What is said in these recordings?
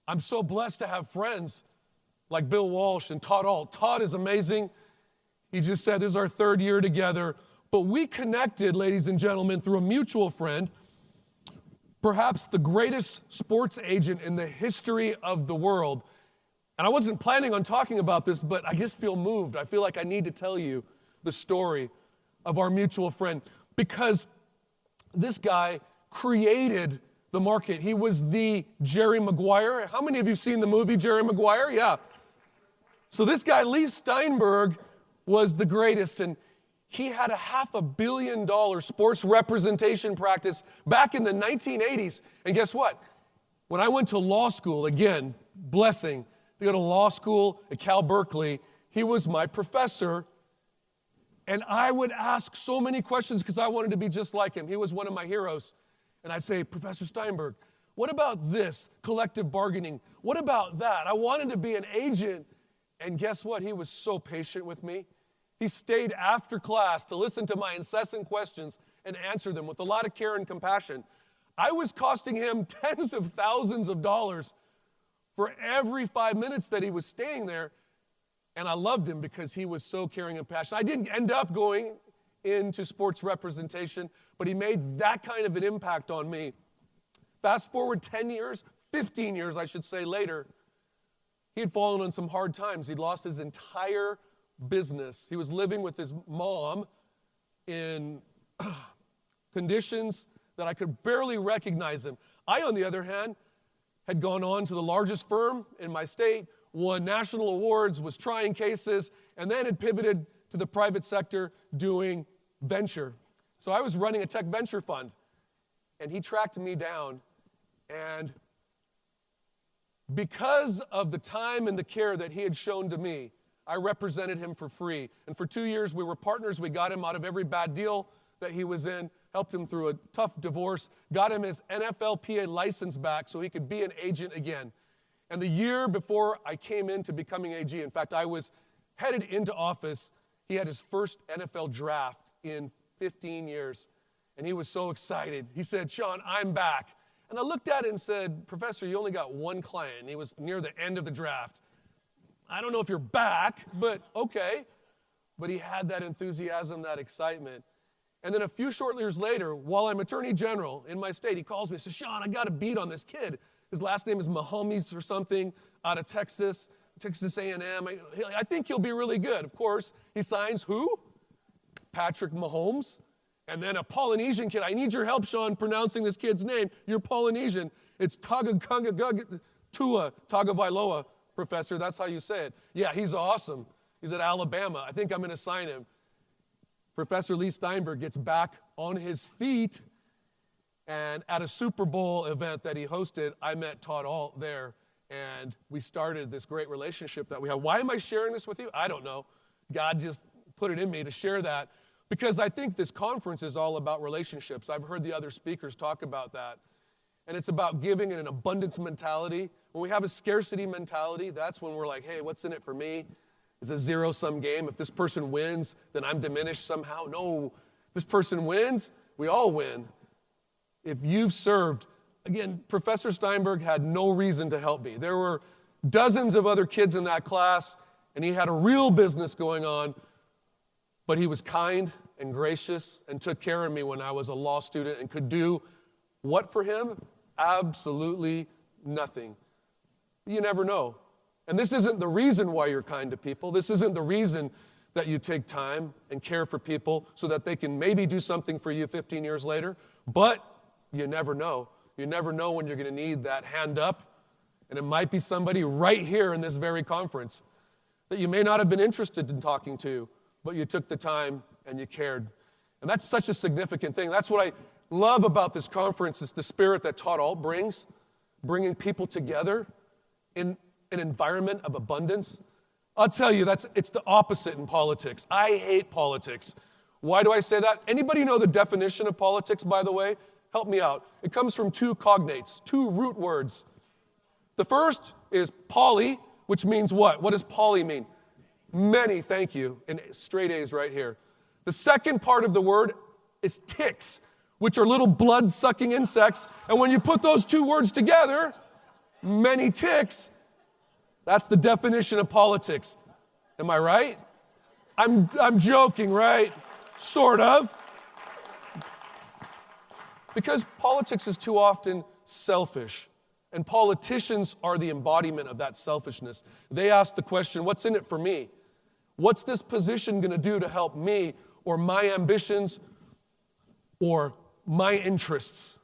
I'm so blessed to have friends like Bill Walsh and Todd Alt. Todd is amazing. He just said this is our 3rd year together. But we connected, ladies and gentlemen, through a mutual friend, perhaps the greatest sports agent in the history of the world. And I wasn't planning on talking about this, but I just feel moved. I feel like I need to tell you the story of our mutual friend because this guy created the market. He was the Jerry Maguire. How many of you have seen the movie Jerry Maguire? Yeah. So this guy, Lee Steinberg, was the greatest, and he had a $500 million sports representation practice back in the 1980s. And guess what? When I went to law school, again, blessing, to go to law school at Cal Berkeley, he was my professor. And I would ask so many questions because I wanted to be just like him. He was one of my heroes. And I'd say, Professor Steinberg, what about this collective bargaining? What about that? I wanted to be an agent. And guess what? He was so patient with me. He stayed after class to listen to my incessant questions and answer them with a lot of care and compassion. I was costing him tens of thousands of dollars for every 5 minutes that he was staying there. And I loved him because he was so caring and passionate. I didn't end up going into sports representation, but he made that kind of an impact on me. Fast forward 10 years, 15 years, I should say, later, he had fallen on some hard times. He'd lost his entire business. He was living with his mom in conditions that I could barely recognize him. I, on the other hand, had gone on to the largest firm in my state, won national awards, was trying cases, and then had pivoted to the private sector doing venture. So I was running a tech venture fund, and he tracked me down. And because of the time and the care that he had shown to me, I represented him for free. And for 2 years, we were partners. We got him out of every bad deal that he was in, helped him through a tough divorce, got him his NFLPA license back so he could be an agent again. And the year before I came into becoming AG, in fact, I was headed into office, he had his first NFL draft in 15 years. And he was so excited. He said, Sean, I'm back. And I looked at it and said, Professor, you only got one client. And he was near the end of the draft. I don't know if you're back, but okay. But he had that enthusiasm, that excitement. And then a few short years later, while I'm Attorney General in my state, he calls me and says, Sean, I got a beat on this kid. His last name is Mahomes or something, out of Texas A&M. I think he'll be really good. Of course, he signs who? Patrick Mahomes. And then a Polynesian kid. I need your help, Sean, pronouncing this kid's name. You're Polynesian. It's Tua Tagovailoa, Professor. That's how you say it. Yeah, he's awesome. He's at Alabama. I think I'm going to sign him. Professor Lee Steinberg gets back on his feet. And at a Super Bowl event that he hosted, I met Todd Alt there. And we started this great relationship that we have. Why am I sharing this with you? I don't know. God just put it in me to share that. Because I think this conference is all about relationships. I've heard the other speakers talk about that. And it's about giving and an abundance mentality. When we have a scarcity mentality, that's when we're like, hey, what's in it for me? It's a zero-sum game. If this person wins, then I'm diminished somehow. No, if this person wins, we all win. If you've served, again, Professor Steinberg had no reason to help me. There were dozens of other kids in that class, and he had a real business going on. But he was kind and gracious and took care of me when I was a law student and could do what for him? Absolutely nothing. You never know. And this isn't the reason why you're kind to people. This isn't the reason that you take time and care for people so that they can maybe do something for you 15 years later. But you never know. You never know when you're going to need that hand up. And it might be somebody right here in this very conference that you may not have been interested in talking to, but you took the time and you cared. And that's such a significant thing. That's what I love about this conference is the spirit that Todd Alt brings, bringing people together in an environment of abundance. I'll tell you, it's the opposite in politics. I hate politics. Why do I say that? Anybody know the definition of politics, by the way? Help me out. It comes from two cognates, two root words. The first is poly, which means what? What does poly mean? Many, thank you, and straight A's right here. The second part of the word is ticks, which are little blood-sucking insects. And when you put those two words together, many ticks. That's the definition of politics. Am I right? I'm joking, right? Sort of. Because politics is too often selfish, and politicians are the embodiment of that selfishness. They ask the question, what's in it for me? What's this position going to do to help me or my ambitions or my interests?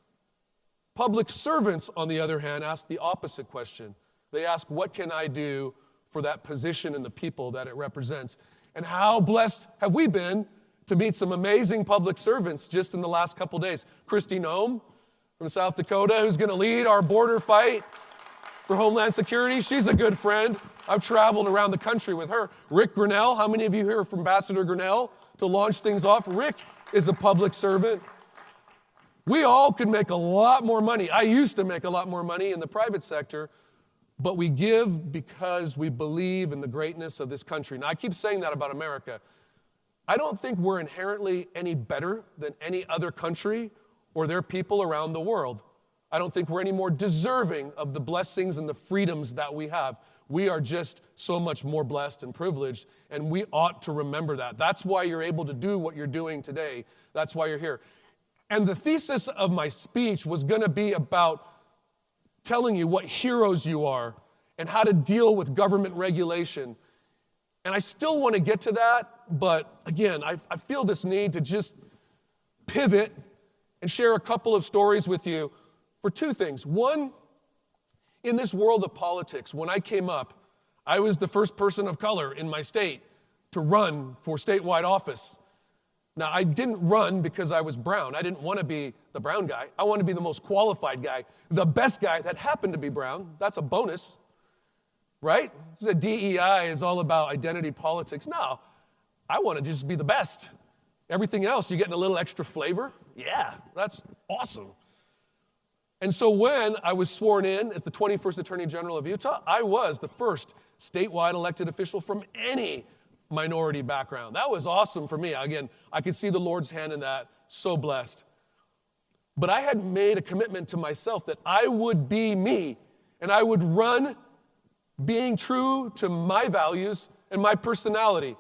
Public servants, on the other hand, ask the opposite question. They ask, what can I do for that position and the people that it represents? And how blessed have we been to meet some amazing public servants just in the last couple days. Kristi Noem from South Dakota, who's going to lead our border fight for Homeland Security. She's a good friend. I've traveled around the country with her. Rick Grinnell, how many of you here from Ambassador Grinnell to launch things off? Rick is a public servant. We all could make a lot more money. I used to make a lot more money in the private sector, but we give because we believe in the greatness of this country. Now, I keep saying that about America. I don't think we're inherently any better than any other country or their people around the world. I don't think we're any more deserving of the blessings and the freedoms that we have. We are just so much more blessed and privileged, and we ought to remember that. That's why you're able to do what you're doing today. That's why you're here. And the thesis of my speech was going to be about telling you what heroes you are and how to deal with government regulation. And I still want to get to that, but again, I feel this need to just pivot and share a couple of stories with you for two things. One, in this world of politics, when I came up, I was the first person of color in my state to run for statewide office. Now, I didn't run because I was brown. I didn't want to be the brown guy. I wanted to be the most qualified guy, the best guy that happened to be brown. That's a bonus. Right? The DEI is all about identity politics. No, I want to just be the best. Everything else, you're getting a little extra flavor. Yeah, that's awesome. And so when I was sworn in as the 21st Attorney General of Utah, I was the first statewide elected official from any minority background. That was awesome for me. Again, I could see the Lord's hand in that. So blessed. But I had made a commitment to myself that I would be me, and I would run being true to my values and my personality.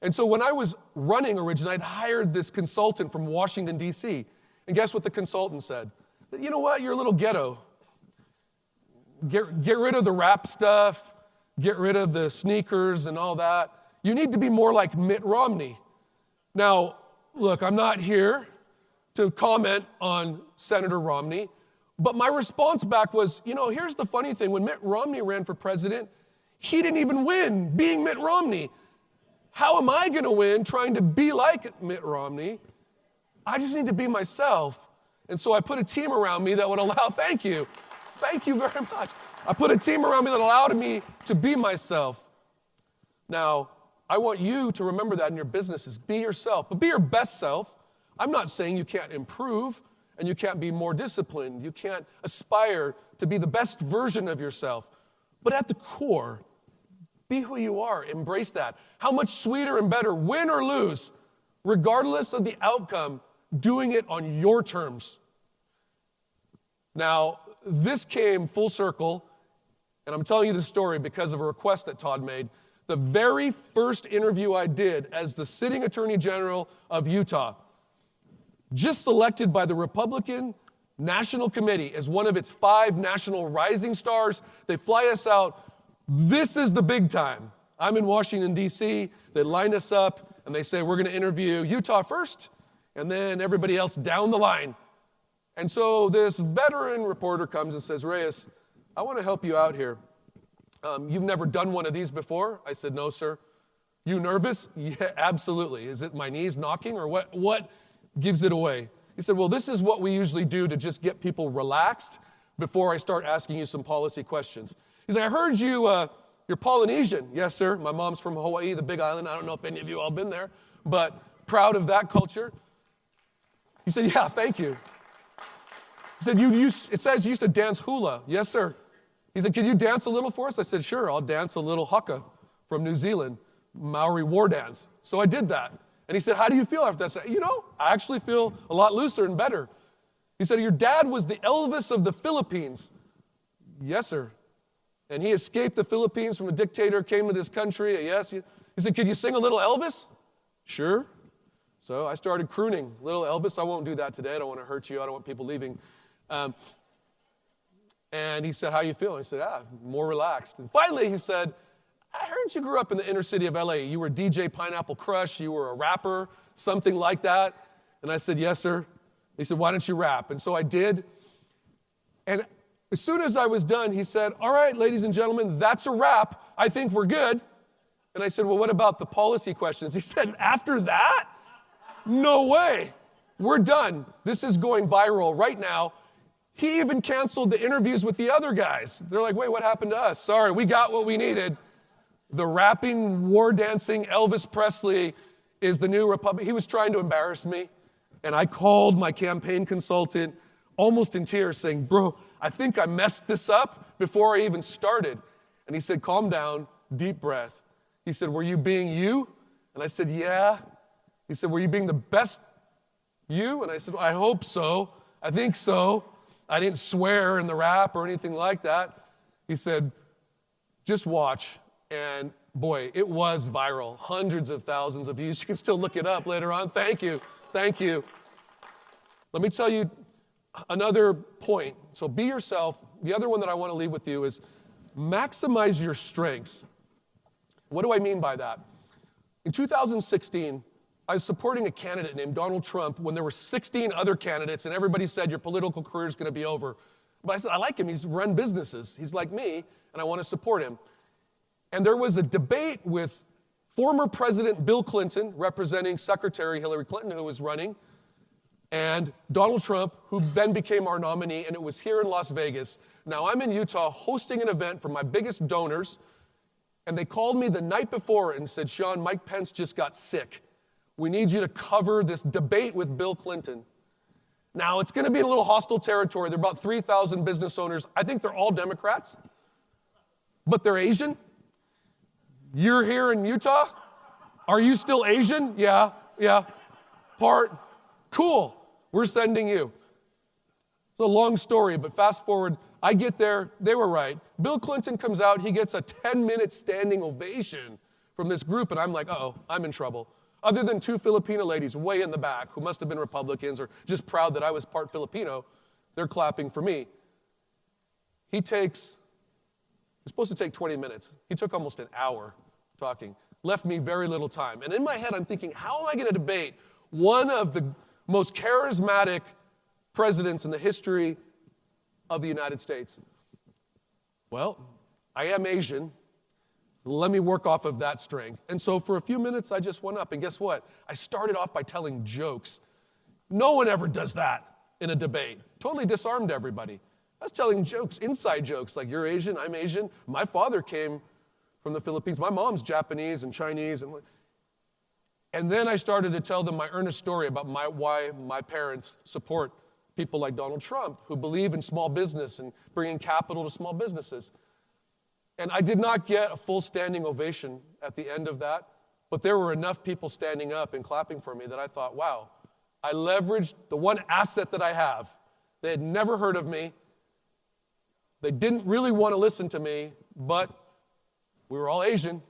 And so when I was running originally, I'd hired this consultant from Washington, D.C. And guess what the consultant said? That, you know what, you're a little ghetto. Get rid of the rap stuff. Get rid of the sneakers and all that. You need to be more like Mitt Romney. Now, look, I'm not here to comment on Senator Romney, but my response back was, you know, here's the funny thing. When Mitt Romney ran for president, he didn't even win being Mitt Romney. How am I going to win trying to be like Mitt Romney? I just need to be myself. And so I put a team around me that would allow, thank you very much. I put a team around me that allowed me to be myself. Now, I want you to remember that in your businesses. Be yourself, but be your best self. I'm not saying you can't improve and you can't be more disciplined. You can't aspire to be the best version of yourself. But at the core, be who you are. Embrace that. How much sweeter and better, win or lose, regardless of the outcome, doing it on your terms. Now, this came full circle, and I'm telling you this story because of a request that Todd made. The very first interview I did as the sitting Attorney General of Utah, just selected by the Republican National Committee as one of its 5 national rising stars. They fly us out. This is the big time. I'm in Washington, D.C. They line us up, and they say, we're going to interview Utah first, and then everybody else down the line. And so this veteran reporter comes and says, Reyes, I want to help you out here. You've never done one of these before? I said, no, sir. You nervous? Yeah, absolutely. Is it my knees knocking or what? What gives it away? He said, well, this is what we usually do to just get people relaxed before I start asking you some policy questions. He said, I heard you're Polynesian. Yes, sir. My mom's from Hawaii, the Big Island. I don't know if any of you all been there, but proud of that culture. He said, yeah, thank you. He said, it says you used to dance hula. Yes, sir. He said, could you dance a little for us? I said, sure, I'll dance a little haka from New Zealand, Maori war dance. So I did that. And he said, how do you feel after that? I said, you know, I actually feel a lot looser and better. He said, your dad was the Elvis of the Philippines. yes, sir. And he escaped the Philippines from a dictator, came to this country. Yes. He said, could you sing a little Elvis? Sure. So I started crooning little Elvis. I won't do that today. I don't want to hurt you. I don't want people leaving. And he said, how you feeling? I said, more relaxed. And finally he said, I heard you grew up in the inner city of LA. You were DJ Pineapple Crush. You were a rapper, something like that. And I said, yes, sir. He said, why don't you rap? And so I did. And as soon as I was done, he said, all right, ladies and gentlemen, that's a wrap. I think we're good. And I said, well, what about the policy questions? He said, after that? No way. We're done. This is going viral right now. He even canceled the interviews with the other guys. They're like, wait, what happened to us? Sorry, we got what we needed. The rapping, war dancing Elvis Presley is the new Republic. He was trying to embarrass me. And I called my campaign consultant almost in tears saying, bro, I think I messed this up before I even started. And he said, calm down, deep breath. He said, were you being you? And I said, yeah. He said, were you being the best you? And I said, well, I hope so. I think so. I didn't swear in the rap or anything like that. He said, just watch. And boy, it was viral. Hundreds of thousands of views. You can still look it up later on. Thank you. Thank you. Let me tell you another point. So be yourself. The other one that I want to leave with you is maximize your strengths. What do I mean by that? In 2016, I was supporting a candidate named Donald Trump when there were 16 other candidates and everybody said your political career is going to be over. But I said, I like him. He's run businesses. He's like me, and I want to support him. And there was a debate with former President Bill Clinton, representing Secretary Hillary Clinton, who was running, and Donald Trump, who then became our nominee, and it was here in Las Vegas. Now, I'm in Utah hosting an event for my biggest donors, and they called me the night before and said, Sean, Mike Pence just got sick. We need you to cover this debate with Bill Clinton. Now, it's going to be in a little hostile territory. There are about 3,000 business owners. I think they're all Democrats, but they're Asian. You're here in Utah? Are you still Asian? Yeah. Cool. We're sending you. It's a long story, but fast forward. I get there. They were right. Bill Clinton comes out. He gets a 10-minute standing ovation from this group, and I'm like, uh-oh, I'm in trouble. Other than two Filipino ladies way in the back who must have been Republicans or just proud that I was part Filipino, they're clapping for me. He's supposed to take 20 minutes. He took almost an hour talking, left me very little time. And in my head, I'm thinking, how am I going to debate one of the most charismatic presidents in the history of the United States? Well, I am Asian. Let me work off of that strength. And so for a few minutes, I just went up. And guess what? I started off by telling jokes. No one ever does that in a debate. Totally disarmed everybody. I was telling jokes, inside jokes, like you're Asian, I'm Asian. My father came from the Philippines. My mom's Japanese and Chinese. And then I started to tell them my earnest story about why my parents support people like Donald Trump, who believe in small business and bringing capital to small businesses. And I did not get a full standing ovation at the end of that, but there were enough people standing up and clapping for me that I thought, wow, I leveraged the one asset that I have. They had never heard of me. They didn't really want to listen to me, but we were all Asian.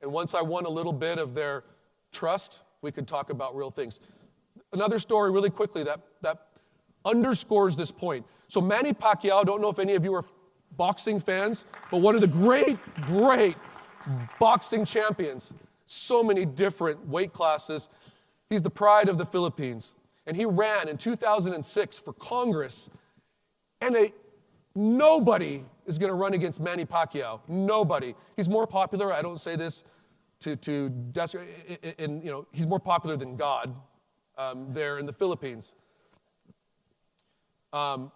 And once I won a little bit of their trust, we could talk about real things. Another story really quickly that underscores this point. So Manny Pacquiao, don't know if any of you are boxing fans, but one of the great boxing champions. So many different weight classes. He's the pride of the Philippines. And he ran in 2006 for Congress. And nobody is going to run against Manny Pacquiao. Nobody. He's more popular. I don't say this he's more popular than God there in the Philippines. A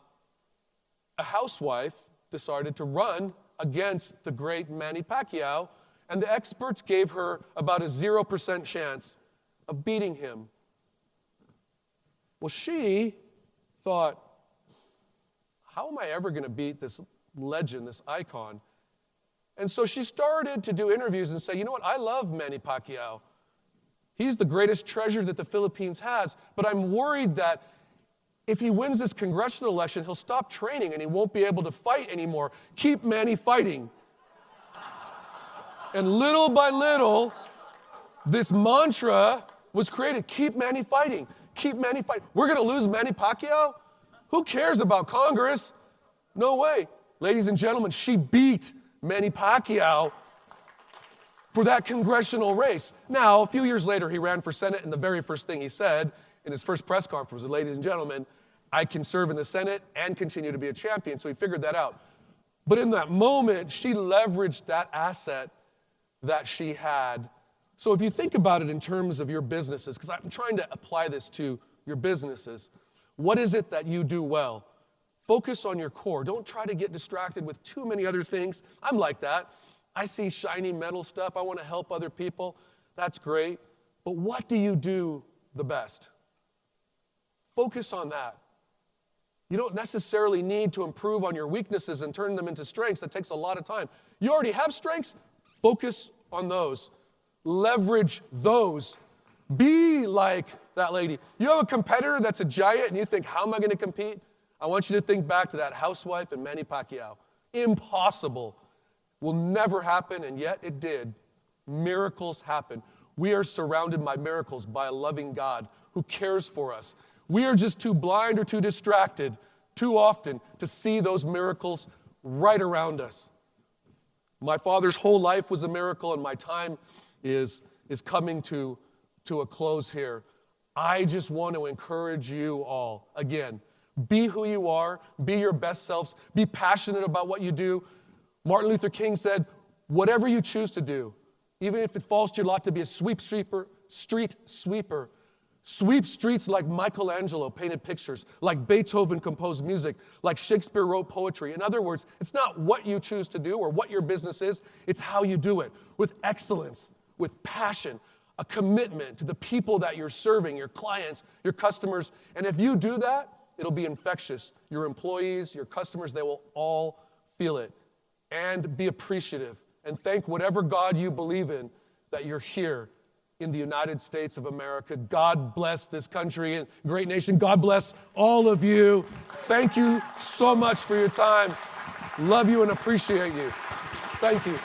housewife decided to run against the great Manny Pacquiao, and the experts gave her about a 0% chance of beating him. Well, she thought, how am I ever going to beat this legend, this icon? And so she started to do interviews and say, you know what, I love Manny Pacquiao. He's the greatest treasure that the Philippines has, but I'm worried that if he wins this congressional election, he'll stop training and he won't be able to fight anymore. Keep Manny fighting. And little by little, this mantra was created. Keep Manny fighting. Keep Manny fighting. We're going to lose Manny Pacquiao? Who cares about Congress? No way. Ladies and gentlemen, she beat Manny Pacquiao for that congressional race. Now, a few years later, he ran for Senate, and the very first thing he said in his first press conference was, ladies and gentlemen, I can serve in the Senate and continue to be a champion. So he figured that out. But in that moment, she leveraged that asset that she had. So if you think about it in terms of your businesses, because I'm trying to apply this to your businesses, what is it that you do well? Focus on your core. Don't try to get distracted with too many other things. I'm like that. I see shiny metal stuff. I want to help other people. That's great. But what do you do the best? Focus on that. You don't necessarily need to improve on your weaknesses and turn them into strengths. That takes a lot of time. You already have strengths. Focus on those. Leverage those. Be like that lady. You have a competitor that's a giant and you think, how am I going to compete? I want you to think back to that housewife and Manny Pacquiao. Impossible. Will never happen, and yet it did. Miracles happen. We are surrounded by miracles by a loving God who cares for us. We are just too blind or too distracted too often to see those miracles right around us. My father's whole life was a miracle, and my time is coming to a close here. I just want to encourage you all, again, be who you are, be your best selves, be passionate about what you do. Martin Luther King said, whatever you choose to do, even if it falls to your lot to be a street sweeper, sweep streets like Michelangelo painted pictures, like Beethoven composed music, like Shakespeare wrote poetry. In other words, it's not what you choose to do or what your business is, it's how you do it, with excellence, with passion, a commitment to the people that you're serving, your clients, your customers. And if you do that, it'll be infectious. Your employees, your customers, they will all feel it. And be appreciative and thank whatever God you believe in that you're here in the United States of America. God bless this country and great nation. God bless all of you. Thank you so much for your time. Love you and appreciate you. Thank you.